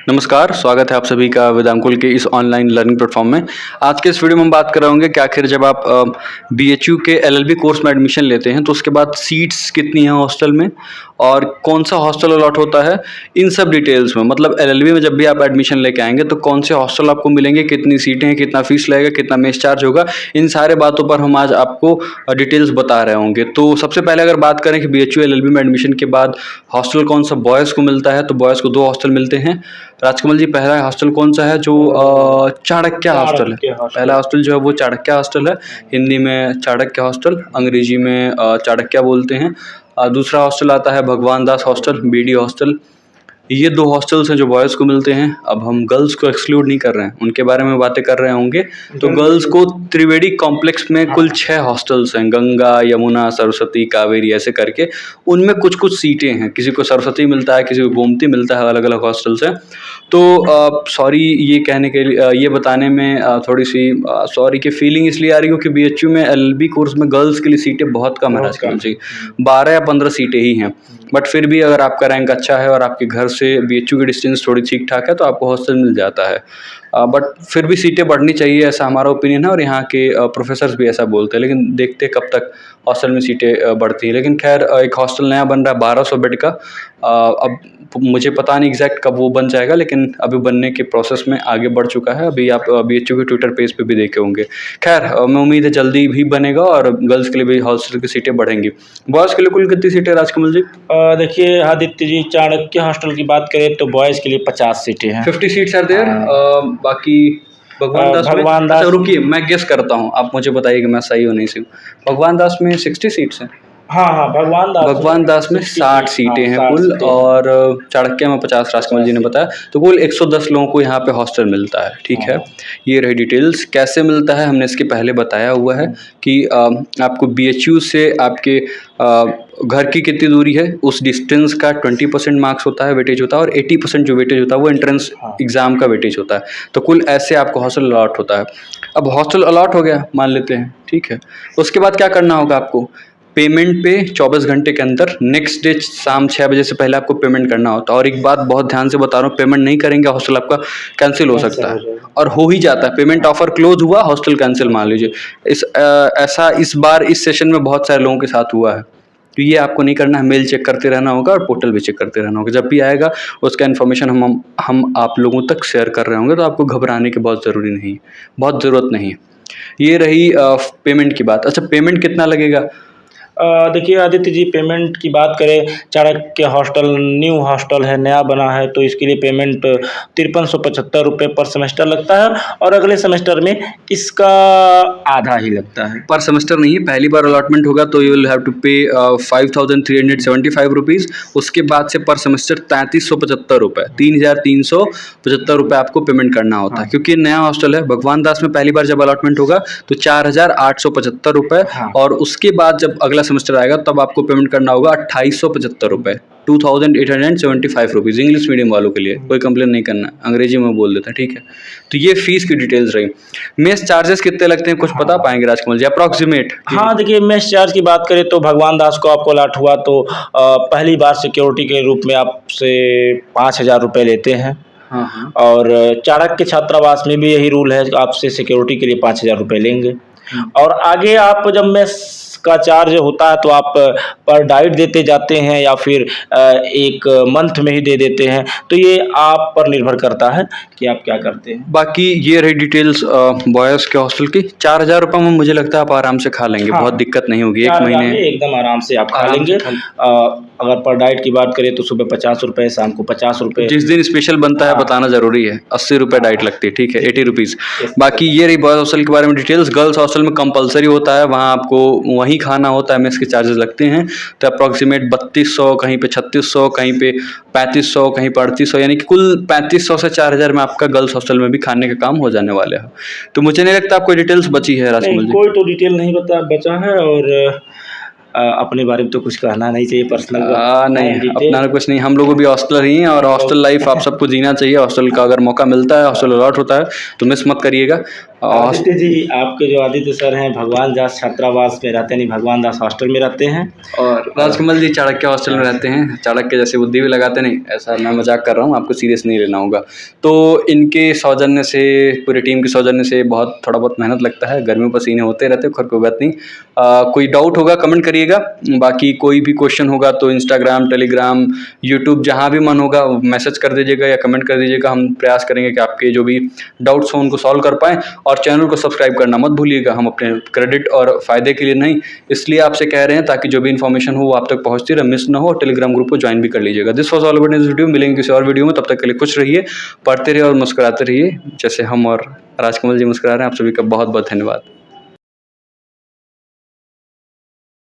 नमस्कार, स्वागत है आप सभी का वेदांकुल के इस ऑनलाइन लर्निंग प्लेटफॉर्म में। आज के इस वीडियो में हम बात कर रहे होंगे कि आखिर जब आप बीएचयू के एलएलबी कोर्स में एडमिशन लेते हैं तो उसके बाद सीट्स कितनी हैं हॉस्टल में और कौन सा हॉस्टल अलॉट होता है, इन सब डिटेल्स में। मतलब एलएलबी में जब भी आप एडमिशन लेके आएंगे तो कौन से हॉस्टल आपको मिलेंगे, कितनी सीटें हैं, कितना फीस लगेगा, कितना मेस चार्ज होगा, इन सारे बातों पर हम आज आपको डिटेल्स बता रहे होंगे। तो सबसे पहले अगर बात करें कि बीएचयू एलएलबी में एडमिशन के बाद हॉस्टल कौन सा बॉयज़ को मिलता है, तो बॉयज़ को 2 हॉस्टल मिलते हैं। राजकमल जी, पहला हॉस्टल कौन सा है? जो चाणक्य हॉस्टल है। पहला हॉस्टल जो है वो चाणक्य हॉस्टल है। हिंदी में चाणक्य हॉस्टल, अंग्रेजी में चाणक्य बोलते हैं। दूसरा हॉस्टल आता है भगवान दास हॉस्टल, बीडी हॉस्टल। ये 2 हॉस्टल्स हैं जो बॉयज़ को मिलते हैं। अब हम गर्ल्स को एक्सक्लूड नहीं कर रहे हैं, उनके बारे में बातें कर रहे होंगे। तो गर्ल्स को त्रिवेणी कॉम्प्लेक्स में कुल 6 हॉस्टल्स हैं, गंगा, यमुना, सरस्वती, कावेरी ऐसे करके। उनमें कुछ-कुछ सीटें हैं, किसी को सरस्वती मिलता है, किसी को गोमती मिलता है, अलग-अलग हॉस्टल्स हैं। तो सॉरी ये कहने के लिए ये बताने में थोड़ी-सी सॉरी की फीलिंग इसलिए आ रही है क्योंकि बीएचयू में एलएलबी कोर्स में गर्ल्स के लिए सीटें बहुत कम है राजकमल जी, 12 या 15 सीटें ही हैं। बट फिर भी अगर आपका रैंक अच्छा है और आपके घर से बीएचयू की डिस्टेंस थोड़ी ठीक-ठाक है तो आपको हॉस्टल मिल जाता है। बट फिर भी सीटें बढ़नी चाहिए, ऐसा हमारा ओपिनियन है और यहाँ के प्रोफेसर्स भी ऐसा बोलते हैं। लेकिन देखते हैं कब तक हॉस्टल में सीटें बढ़ती हैं। लेकिन खैर एक हॉस्टल नया बन रहा है 1200 बेड का। अब मुझे पता नहीं एग्जैक्ट कब वो बन जाएगा, लेकिन अभी बनने के प्रोसेस में आगे बढ़ चुका है। अभी आप बीएचयू के ट्विटर पेज पे भी देखे होंगे। खैर मैं उम्मीद है जल्दी भी बनेगा और गर्ल्स के लिए भी हॉस्टल की सीटें बढ़ेंगी। बॉयज़ के लिए कुल कितनी सीटें राजकमल जी? देखिए आदित्य जी, चाणक्य हॉस्टल की बात करें तो बॉयज़ के लिए 50 सीटें हैं। 50 सीट्स आर देयर। बाकी भगवान दास में, अच्छा रुकिए मैं गेस करता हूँ, आप मुझे बताइए कि मैं सही हूँ नहीं सही हूँ। भगवान दास में 60 सीट्स हैं। हाँ, भगवान दास में 60 सीटें हैं कुल और चाणक्य में 50 राजकमल जी ने बताया। तो कुल 110 लोगों को यहाँ पे हॉस्टल मिलता है। ठीक है, ये रही डिटेल्स। कैसे मिलता है हमने इसके पहले बताया हुआ है कि आपको बीएचयू से आपके घर की कितनी दूरी है उस डिस्टेंस का 20% मार्क्स होता है, वेटेज होता है, और 80% जो वेटेज होता है वो एंट्रेंस एग्जाम का वेटेज होता है। तो कुल ऐसे आपको हॉस्टल अलॉट होता है। अब हॉस्टल अलॉट हो गया मान लेते हैं, ठीक है। उसके बाद क्या करना होगा आपको? पेमेंट पे 24 घंटे के अंदर नेक्स्ट डे शाम 6 बजे से पहले आपको पेमेंट करना होता है। और एक बात बहुत ध्यान से बता रहा हूँ, पेमेंट नहीं करेंगे हॉस्टल आपका कैंसिल हो सकता है, और हो ही जाता है। पेमेंट ऑफर क्लोज हुआ, हॉस्टल कैंसिल मान लीजिए। ऐसा इस बार इस सेशन में बहुत सारे लोगों के साथ हुआ है। तो ये आपको नहीं करना है, मेल चेक करते रहना होगा और पोर्टल भी चेक करते रहना होगा। जब भी आएगा उसका इन्फॉर्मेशन हम आप लोगों तक शेयर कर रहे होंगे, तो आपको घबराने की बहुत ज़रूरी नहीं है, बहुत ज़रूरत नहीं है। ये रही पेमेंट की बात। अच्छा, पेमेंट कितना लगेगा? देखिए आदित्य जी, पेमेंट की बात करें, चाणक्य हॉस्टल न्यू हॉस्टल है, नया बना है, तो इसके लिए पेमेंट 5375 रुपये पर सेमेस्टर लगता है और अगले सेमेस्टर में इसका आधा ही लगता है। पर सेमेस्टर नहीं है, पहली बार अलॉटमेंट होगा तो यू विल हैव टू पे 5375 रुपीज़। उसके बाद से पर सेमेस्टर 3375 रुपये, 3375 रुपये आपको पेमेंट करना होता है। क्योंकि नया हॉस्टल है, भगवान दास में पहली बार जब अलॉटमेंट होगा तो 4875 रुपये, और उसके बाद जब अगला सेमेस्टर आएगा तब आपको पेमेंट करना होगा 2875 रुपये, 2875 रुपीज़। इंग्लिश मीडियम वालों के लिए कोई कंप्लेन नहीं करना, अंग्रेजी में बोल देता है, ठीक है। तो ये फीस की डिटेल्स रही। मेस चार्जेस कितने लगते हैं कुछ बता पाएंगे राजकमल जी, अप्रॉक्सीमेट? हाँ, देखिए मेस चार्ज की बात करें तो भगवान दास को आपको अलॉट हुआ तो पहली बार सिक्योरिटी के रूप में आपसे 5000 रुपये लेते हैं। हाँ। और चाणक्य छात्रावास में भी यही रूल है, आपसे सिक्योरिटी के लिए 5000 रुपये लेंगे। और आगे आप जब मेस का चार्ज होता है तो आप पर डाइट देते जाते हैं या फिर एक मंथ में ही दे देते हैं, तो ये आप पर निर्भर करता है कि आप क्या करते हैं। बाकी ये रही डिटेल्स बॉयज़ के हॉस्टल की। 4000 रुपये में मुझे लगता है आप आराम से खा लेंगे। बहुत दिक्कत नहीं होगी, 1 महीने एकदम आराम से आप खा लेंगे। अगर पर डाइट की बात करें तो सुबह 50 रुपये, शाम को 50 रुपये। जिस दिन स्पेशल बनता है बताना जरूरी है, 80 रुपये डाइट लगती है, ठीक है, 80 रुपीज़। बाकी ये रही बॉयज़ हॉस्टल के बारे में डिटेल्स। गर्ल्स हॉस्टल में कंपलसरी होता है, वहाँ आपको वहीं खाना होता है, मेस के चार्जेस लगते हैं। तो अप्रॉक्सीमेट 3200, कहीं पे 3600, कहीं पे 3500, कहीं पे 3800, यानी कि कुल 3500 से 4000 में आपका गर्ल्स हॉस्टल में भी खाने का काम हो जाने वाले हैं। तो मुझे नहीं लगता आपको डिटेल्स बची है राजकमल जी। कोई तो डिटेल नहीं बचा है। और अपने बारे में तो कुछ कहना नहीं चाहिए पर्सनल नहीं डिटेल। अपना कुछ नहीं, हम लोग भी हॉस्टलर ही हैं और हॉस्टल लाइफ आप सबको जीना चाहिए। हॉस्टल का अगर मौका मिलता है, हॉस्टल अलॉट होता है तो मिस मत करिएगा। आदित्य जी, आपके जो आदित्य सर हैं भगवान दास छात्रावास में रहते नहीं, भगवान दास हॉस्टल में रहते हैं। और राजकमल जी चाणक्य हॉस्टल में रहते हैं। चाणक्य जैसे बुद्धि भी लगाते नहीं, ऐसा मैं मजाक कर रहा हूँ, आपको सीरियस नहीं लेना होगा। तो इनके सौजन्य से, पूरी टीम के सौजन्य से बहुत थोड़ा बहुत मेहनत लगता है, गर्मी पसीने होते रहते हैं, खैर कोई बात नहीं। कोई डाउट होगा कमेंट करिएगा, बाकी कोई भी क्वेश्चन होगा तो इंस्टाग्राम, टेलीग्राम, यूट्यूब जहाँ भी मन होगा मैसेज कर दीजिएगा या कमेंट कर दीजिएगा। हम प्रयास करेंगे कि आपके जो भी डाउट्स हों उनको सॉल्व कर पाएँ। और चैनल को सब्सक्राइब करना मत भूलिएगा, हम अपने क्रेडिट और फ़ायदे के लिए नहीं, इसलिए आपसे कह रहे हैं ताकि जो भी इन्फॉर्मेशन हो वो आप तक पहुँचती रहे, मिस ना हो। और टेलीग्राम ग्रुप को ज्वाइन भी कर लीजिएगा। This was all about this video. मिलेंगे किसी और वीडियो में, तब तक के लिए खुश रहिए, पढ़ते रहिए और मुस्कुराते रहिए जैसे हम और राजकमल जी मुस्कुरा रहे हैं। आप सभी का बहुत बहुत धन्यवाद।